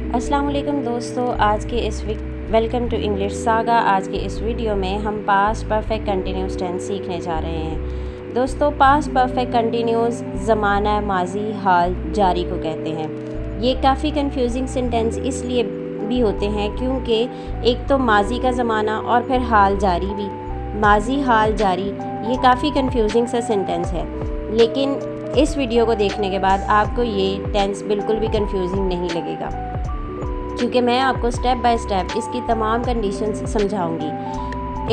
अस्सलाम वालेकुम दोस्तों, आज के इस वेलकम टू इंग्लिश सागा। आज के इस वीडियो में हम पास्ट परफेक्ट कंटिन्यूस टेंस सीखने जा रहे हैं। दोस्तों, पास्ट परफेक्ट कंटिन्यूस ज़माना माजी हाल जारी को कहते हैं। ये काफ़ी कंफ्यूजिंग सेंटेंस इसलिए भी होते हैं क्योंकि एक तो माजी का ज़माना और फिर हाल जारी भी। माजी हाल जारी ये काफ़ी कंफ्यूजिंग सा सेंटेंस है, लेकिन इस वीडियो को देखने के बाद आपको ये टेंस बिल्कुल भी कंफ्यूजिंग नहीं लगेगा, क्योंकि मैं आपको स्टेप बाय स्टेप इसकी तमाम कंडीशंस समझाऊंगी।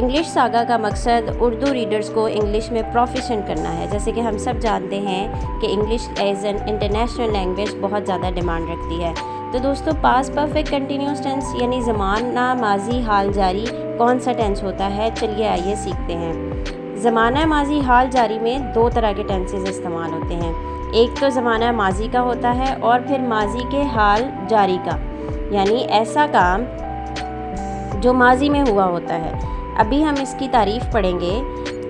इंग्लिश सागा का मकसद उर्दू रीडर्स को इंग्लिश में प्रोफिशिएंट करना है। जैसे कि हम सब जानते हैं कि English as an international language बहुत ज़्यादा डिमांड रखती है। तो दोस्तों, पास्ट परफेक्ट कंटिन्यूस टेंस यानी ज़माना माजी हाल जारी कौन सा टेंस होता है, चलिए आइए सीखते हैं। ज़माना माजी हाल जारी में दो तरह के टेंसेस इस्तेमाल होते हैं। एक तो ज़माना माजी का होता है और फिर माजी के हाल जारी का, यानी ऐसा काम जो माजी में हुआ होता है। अभी हम इसकी तारीफ़ पढ़ेंगे।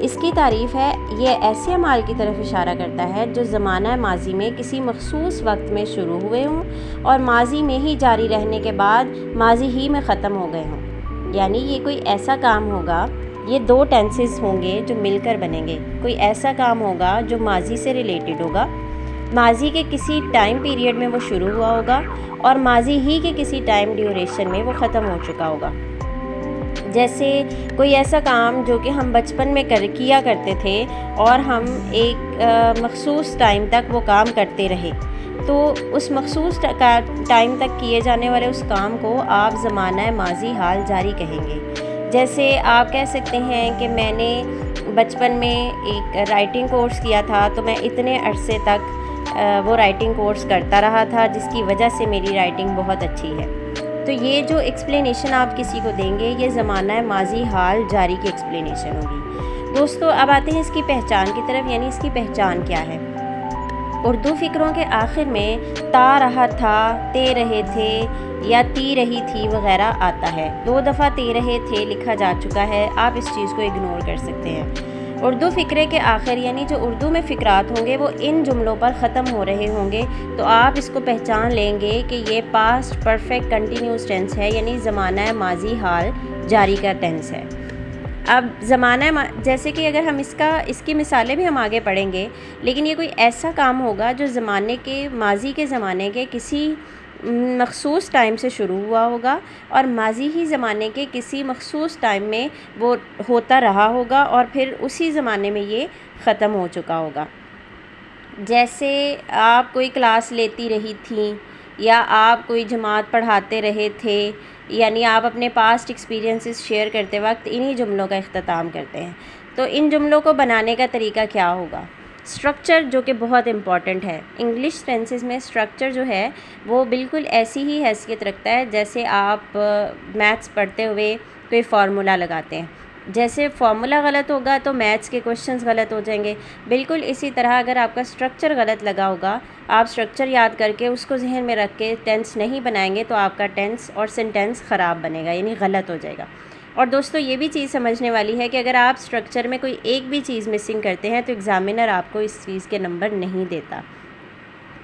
इसकी तारीफ़ है, ये ऐसे अमाल की तरफ इशारा करता है जो ज़माना माजी में किसी मखसूस वक्त में शुरू हुए हों और माजी में ही जारी रहने के बाद माजी ही में ख़त्म हो गए हों। यानी ये कोई ऐसा काम होगा, ये दो टेंसेस होंगे जो मिलकर बनेंगे। कोई ऐसा काम होगा जो माजी से रिलेटेड होगा, माजी के किसी टाइम पीरियड में वो शुरू हुआ होगा और माजी ही के किसी टाइम ड्यूरेशन में वो ख़त्म हो चुका होगा। जैसे कोई ऐसा काम जो कि हम बचपन में किया करते थे और हम एक मखसूस टाइम तक वो काम करते रहे, तो उस मखसूस टाइम तक किए जाने वाले उस काम को आप ज़माना माजी हाल जारी कहेंगे। जैसे आप कह सकते हैं कि मैंने बचपन में एक राइटिंग कोर्स किया था, तो मैं इतने अरसे तक वो राइटिंग कोर्स करता रहा था, जिसकी वजह से मेरी राइटिंग बहुत अच्छी है। तो ये जो एक्सप्लेनेशन आप किसी को देंगे, ये ज़माना माजी हाल जारी की एक्सप्लेनेशन होगी। दोस्तों, अब आते हैं इसकी पहचान की तरफ, यानी इसकी पहचान क्या है। उर्दू फ़िक्रों के आखिर में ता रहा था, ते रहे थे या ती रही थी वगैरह आता है। 2 दफ़ा ते रहे थे लिखा जा चुका है, आप इस चीज़ को इग्नोर कर सकते हैं। उर्दू फ़िक्रे के आखिर यानी जो उर्दू में फ़िक्रात होंगे वो इन जुमलों पर ख़त्म हो रहे होंगे, तो आप इसको पहचान लेंगे कि ये पास्ट परफेक्ट कंटिन्यूस टेंस है, यानी ज़माना माजी हाल जारी का टेंस है। अब जैसे कि अगर हम इसकी मिसालें भी हम आगे पढ़ेंगे, लेकिन ये कोई ऐसा काम होगा जो ज़माने के माजी के ज़माने के किसी मखसूस टाइम से शुरू हुआ होगा और माजी ही ज़माने के किसी मखसूस टाइम में वो होता रहा होगा और फिर उसी ज़माने में ये ख़त्म हो चुका होगा। जैसे आप कोई क्लास लेती रही थी या आप कोई जमात पढ़ाते रहे थे, यानी आप अपने पास्ट एक्सपीरियंसेस शेयर करते वक्त इन्हीं जुमलों का इख्तिताम करते हैं। तो इन जुमलों को बनाने का तरीका क्या होगा? स्ट्रक्चर, जो कि बहुत इम्पॉर्टेंट है। इंग्लिश टेंसेस में स्ट्रक्चर जो है वो बिल्कुल ऐसी ही हैसियत रखता है जैसे आप मैथ्स पढ़ते हुए कोई फार्मूला लगाते हैं। जैसे फार्मूला गलत होगा तो मैथ्स के क्वेश्चंस गलत हो जाएंगे। बिल्कुल इसी तरह अगर आपका स्ट्रक्चर गलत लगा होगा, आप स्ट्रक्चर याद करके उसको जहन में रख के टेंस नहीं बनाएंगे, तो आपका टेंस और सेंटेंस ख़राब बनेगा, यानी गलत हो जाएगा। और दोस्तों, ये भी चीज़ समझने वाली है कि अगर आप स्ट्रक्चर में कोई एक भी चीज़ मिसिंग करते हैं तो एग्ज़ामिनर आपको इस चीज़ के नंबर नहीं देता।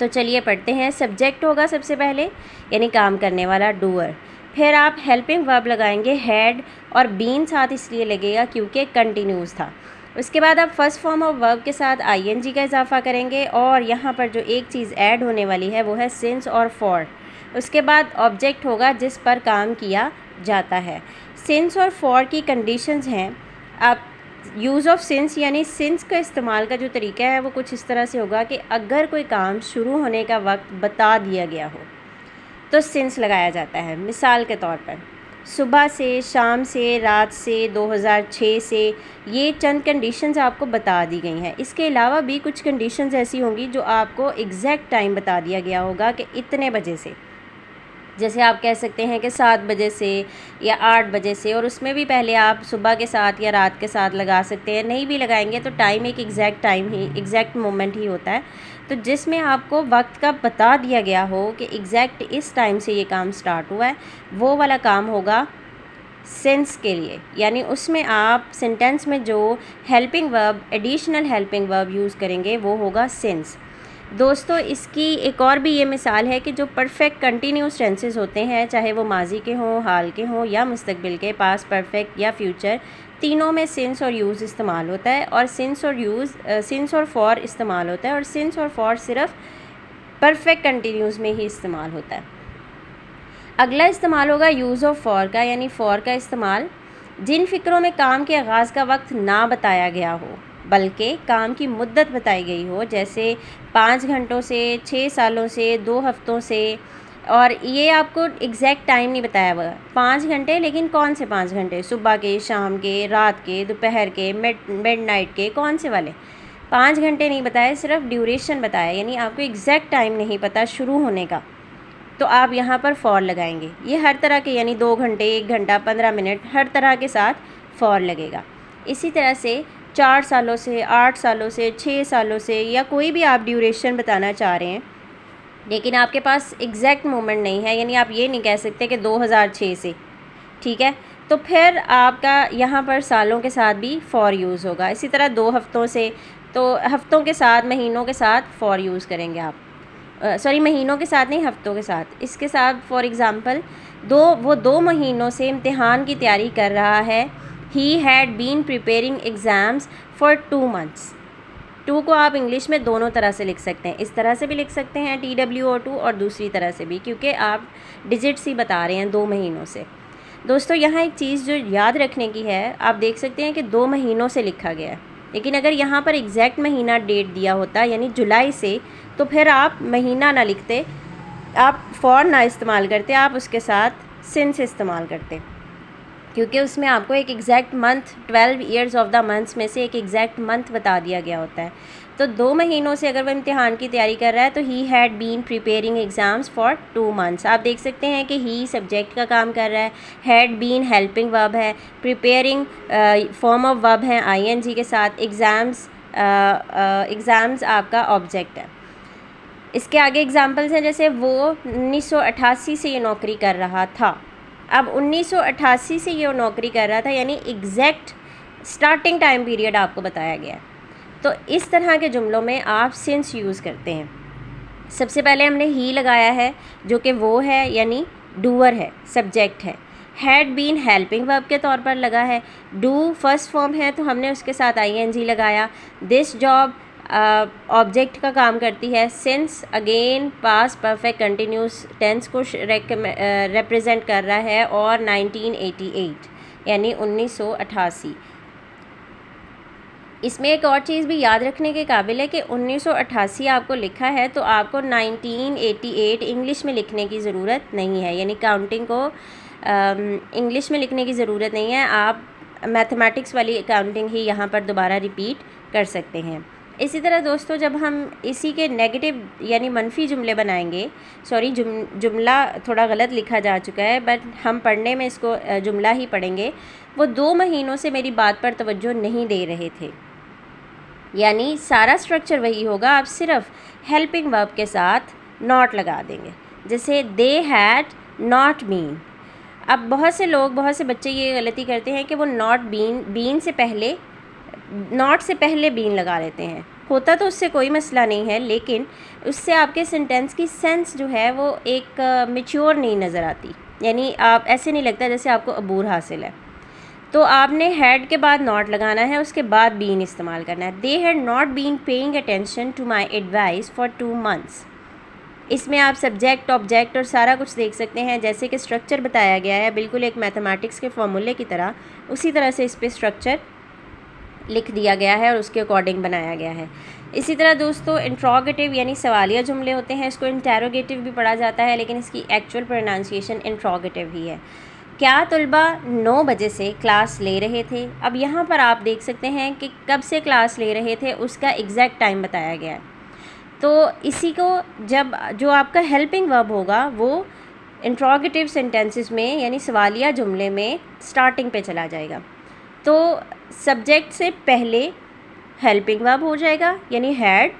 तो चलिए पढ़ते हैं। सब्जेक्ट होगा सबसे पहले, यानी काम करने वाला, डूअर। फिर आप हेल्पिंग वर्ब लगाएंगे, हैड, और बीन साथ इसलिए लगेगा क्योंकि कंटिन्यूस था। उसके बाद आप फर्स्ट फॉर्म ऑफ वर्ब के साथ आईएनजी का इजाफा करेंगे और यहाँ पर जो एक चीज़ ऐड होने वाली है वो है सिंस और फॉर। उसके बाद ऑब्जेक्ट होगा जिस पर काम किया जाता है। सिंस और फॉर की कंडीशंस हैं। आप यूज़ ऑफ सिंस, यानी सिंस का इस्तेमाल का जो तरीका है वो कुछ इस तरह से होगा कि अगर कोई काम शुरू होने का वक्त बता दिया गया हो तो सिंस लगाया जाता है। मिसाल के तौर पर सुबह से, शाम से, रात से, 2006 से, ये चंद कंडीशंस आपको बता दी गई हैं। इसके अलावा भी कुछ कंडीशंस ऐसी होंगी जो आपको एग्जैक्ट टाइम बता दिया गया होगा कि इतने बजे से। जैसे आप कह सकते हैं कि 7 बजे से या 8 बजे से, और उसमें भी पहले आप सुबह के साथ या रात के साथ लगा सकते हैं। नहीं भी लगाएंगे तो टाइम एक एग्जैक्ट मोमेंट ही होता है, तो जिसमें आपको वक्त का बता दिया गया हो कि एग्जैक्ट इस टाइम से ये काम स्टार्ट हुआ है, वो वाला काम होगा सिंस के लिए। यानी उसमें आप सेंटेंस में जो helping verb, additional helping verb use करेंगे वो होगा सिंस। दोस्तों इसकी एक और भी ये मिसाल है कि जो परफेक्ट कंटिन्यूस टेंसेस होते हैं, चाहे वो माजी के हों, हाल के हों या मुस्तकबिल के, पास्ट परफेक्ट या फ्यूचर, तीनों में सिंस और यूज़ इस्तेमाल होता है और सिंस और फॉर इस्तेमाल होता है और सिंस और फॉर सिर्फ परफेक्ट कंटिन्यूस में ही इस्तेमाल होता है। अगला इस्तेमाल होगा यूज़ ऑफ फॉर का, यानी फॉर का इस्तेमाल जिन फ़िक्रों में काम के आगाज़ का वक्त ना बताया गया हो बल्कि काम की मुद्दत बताई गई हो, जैसे 5 घंटों से, 6 सालों से, 2 हफ्तों से, और ये आपको एग्जैक्ट टाइम नहीं बताया हुआ। 5 घंटे, लेकिन कौन से 5 घंटे? सुबह के, शाम के, रात के, दोपहर के, मिडनाइट के, कौन से वाले? 5 घंटे नहीं बताया, सिर्फ ड्यूरेशन बताया, यानी आपको एग्जैक्ट टाइम नहीं पता शुरू होने का, तो आप यहाँ पर फॉर लगाएंगे। ये हर तरह के, यानी 2 घंटे, 1 घंटा, 15 मिनट, हर तरह के साथ फॉर लगेगा। इसी तरह से 4 सालों से, 8 सालों से, 6 सालों से, या कोई भी आप ड्यूरेशन बताना चाह रहे हैं लेकिन आपके पास एग्जैक्ट मोमेंट नहीं है, यानी आप ये नहीं कह सकते कि 2006 से, ठीक है, तो फिर आपका यहाँ पर सालों के साथ भी फॉर यूज़ होगा। इसी तरह 2 हफ्तों से, तो हफ्तों के साथ, महीनों के साथ फॉर यूज़ करेंगे आप। महीनों के साथ नहीं, हफ्तों के साथ। इसके साथ फॉर एग्ज़ाम्पल, वो 2 महीनों से इम्तिहान की तैयारी कर रहा है। He had been preparing exams for 2 months. 2 को आप इंग्लिश में दोनों तरह से लिख सकते हैं, इस तरह से भी लिख सकते हैं TWO2 और दूसरी तरह से भी, क्योंकि आप डिजिट्स ही बता रहे हैं 2 महीनों से। दोस्तों यहाँ एक चीज़ जो याद रखने की है, आप देख सकते हैं कि 2 महीनों से लिखा गया है, लेकिन अगर यहाँ पर एग्जैक्ट महीना डेट दिया होता, यानी जुलाई से, तो फिर आप महीना ना लिखते, आप फॉर ना इस्तेमाल करते, आप उसके साथ सिंस इस्तेमाल करते, क्योंकि उसमें आपको एक exact month, 12 years of the months में से एक एग्जैक्ट मंथ बता दिया गया होता है। तो 2 महीनों से अगर वह इम्तिहान की तैयारी कर रहा है तो he had been preparing exams for 2 months. आप देख सकते हैं कि ही सब्जेक्ट का काम कर रहा है, हैड बीन हेल्पिंग वर्ब है, प्रिपेयरिंग फॉर्म ऑफ वर्ब है ING के साथ, एग्ज़ाम्स आपका ऑब्जेक्ट है। इसके आगे एग्जाम्पल्स हैं, जैसे वो 1988 से ये नौकरी कर रहा था। अब 1988 से ये नौकरी कर रहा था, यानी एग्जैक्ट स्टार्टिंग टाइम पीरियड आपको बताया गया है। तो इस तरह के जुमलों में आप सिंस यूज़ करते हैं। सबसे पहले हमने ही लगाया है, जो कि वो है, यानी डूअर है, सब्जेक्ट है। हैड बीन हेल्पिंग वर्ब के तौर पर लगा है। डू फर्स्ट फॉर्म है तो हमने उसके साथ ING लगाया। दिस जॉब ऑब्जेक्ट का काम करती है। Since again past perfect continuous tense को रिप्रेजेंट कर रहा है, और 1988 यानी 1988। इसमें एक और चीज़ भी याद रखने के काबिल है कि 1988 आपको लिखा है तो आपको 1988 इंग्लिश में लिखने की ज़रूरत नहीं है, यानी काउंटिंग को इंग्लिश में लिखने की ज़रूरत नहीं है। आप मैथमेटिक्स वाली काउंटिंग ही यहाँ पर दोबारा रिपीट कर सकते हैं। इसी तरह दोस्तों, जब हम इसी के नेगेटिव यानी मनफी जुमले बनाएंगे, जुमला थोड़ा गलत लिखा जा चुका है, बट हम पढ़ने में इसको जुमला ही पढ़ेंगे। वो 2 महीनों से मेरी बात पर तवज्जो नहीं दे रहे थे, यानी सारा स्ट्रक्चर वही होगा, आप सिर्फ हेल्पिंग वर्ब के साथ नॉट लगा देंगे, जैसे दे हैड नॉट बीन। अब बहुत से बच्चे ये गलती करते हैं कि वो बीन से पहले, नॉट से पहले बीन लगा लेते हैं। होता तो उससे कोई मसला नहीं है, लेकिन उससे आपके सेंटेंस की सेंस जो है वो एक मैच्योर नहीं नज़र आती, यानी आप ऐसे नहीं लगता जैसे आपको अबूर हासिल है। तो आपने हैड के बाद नॉट लगाना है, उसके बाद बीन इस्तेमाल करना है। They had not been paying attention to my advice for 2 months. इसमें आप सब्जेक्ट, ऑब्जेक्ट और सारा कुछ देख सकते हैं, जैसे कि स्ट्रक्चर बताया गया है बिल्कुल एक मैथमेटिक्स के फॉर्मूले की तरह, उसी तरह से इस पर स्ट्रक्चर लिख दिया गया है और उसके अकॉर्डिंग बनाया गया है। इसी तरह दोस्तों, इंट्रोगेटिव यानी सवालिया जुमले होते हैं, इसको इंटेरोगेटिव भी पढ़ा जाता है, लेकिन इसकी एक्चुअल प्रोनाउंसिएशन इंट्रोगेटिव ही है। क्या तलबा 9 बजे से क्लास ले रहे थे? अब यहाँ पर आप देख सकते हैं कि कब से क्लास ले रहे थे उसका एग्जैक्ट टाइम बताया गया है। तो इसी को जो आपका हेल्पिंग वर्ब होगा वो इंट्रोगेटिव सेंटेंसेस में यानी सवालिया जुमले में स्टार्टिंग पे चला जाएगा। तो सब्जेक्ट से पहले हेल्पिंग वर्ब हो जाएगा, यानी हैड,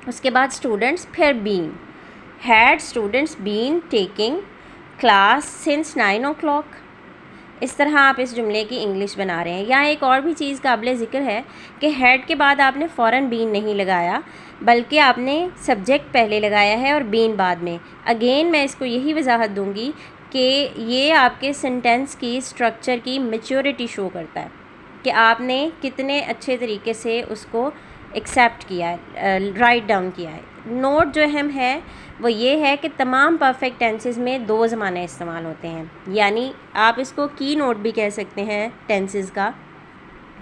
उसके बाद स्टूडेंट्स, फिर been. Had students been taking class since 9 o'clock। इस तरह आप इस जुमले की इंग्लिश बना रहे हैं। यहाँ एक और भी चीज़ काबिल ज़िक्र है कि हैड के बाद आपने फ़ौरन बीन नहीं लगाया, बल्कि आपने सब्जेक्ट पहले लगाया है और बीन बाद में। अगेन मैं इसको यही वजाहत दूंगी कि ये आपके सेंटेंस की स्ट्रक्चर की मैच्योरिटी शो करता है कि आपने कितने अच्छे तरीके से उसको एक्सेप्ट किया है, राइट डाउन किया है। नोट जो अहम है वो ये है कि तमाम परफेक्ट टेंसेस में दो ज़माने इस्तेमाल होते हैं, यानी आप इसको की नोट भी कह सकते हैं टेंसेस का,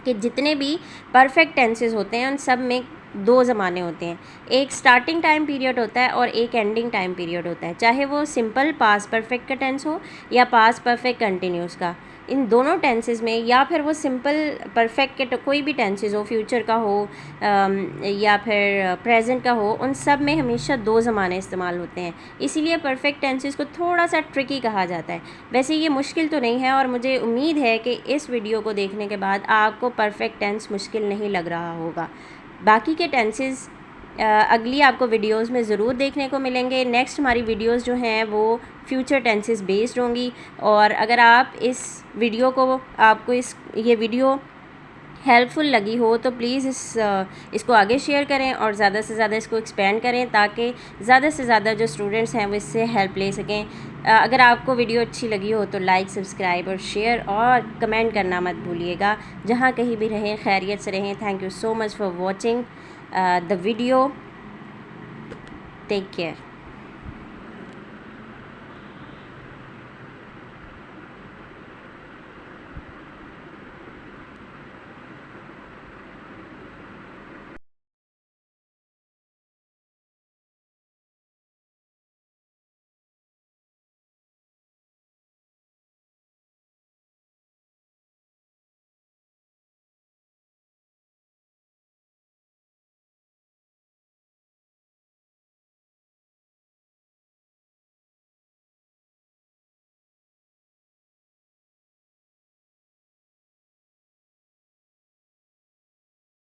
कि जितने भी परफेक्ट टेंसेस होते हैं उन सब में दो ज़माने होते हैं। एक स्टार्टिंग टाइम पीरियड होता है और एक एंडिंग टाइम पीरियड होता है, चाहे वो सिंपल पास्ट परफेक्ट का टेंस हो या पास्ट परफेक्ट कंटिन्यूस का। इन दोनों टेंसेस में, या फिर वो सिंपल परफेक्ट के कोई भी टेंसेस हो, फ्यूचर का हो या फिर प्रेजेंट का हो, उन सब में हमेशा दो ज़माने इस्तेमाल होते हैं। इसीलिए परफेक्ट टेंसेस को थोड़ा सा ट्रिकी कहा जाता है। वैसे ये मुश्किल तो नहीं है और मुझे उम्मीद है कि इस वीडियो को देखने के बाद आपको परफेक्ट टेंस मुश्किल नहीं लग रहा होगा। बाकी के टेंसेस अगली आपको वीडियोस में ज़रूर देखने को मिलेंगे। नेक्स्ट हमारी वीडियोस जो हैं वो फ्यूचर टेंसेस बेस्ड होंगी। और अगर आप इस वीडियो को, आपको ये वीडियो हेल्पफुल लगी हो तो प्लीज़ इसको आगे शेयर करें और ज़्यादा से ज़्यादा इसको एक्सपेंड करें, ताकि ज़्यादा से ज़्यादा जो स्टूडेंट्स हैं वो इससे हेल्प ले सकें। अगर आपको वीडियो अच्छी लगी हो तो लाइक, सब्सक्राइब और शेयर और कमेंट करना मत भूलिएगा। जहाँ कहीं भी रहें खैरियत से रहें। Thank you so much for watching the video. Take care.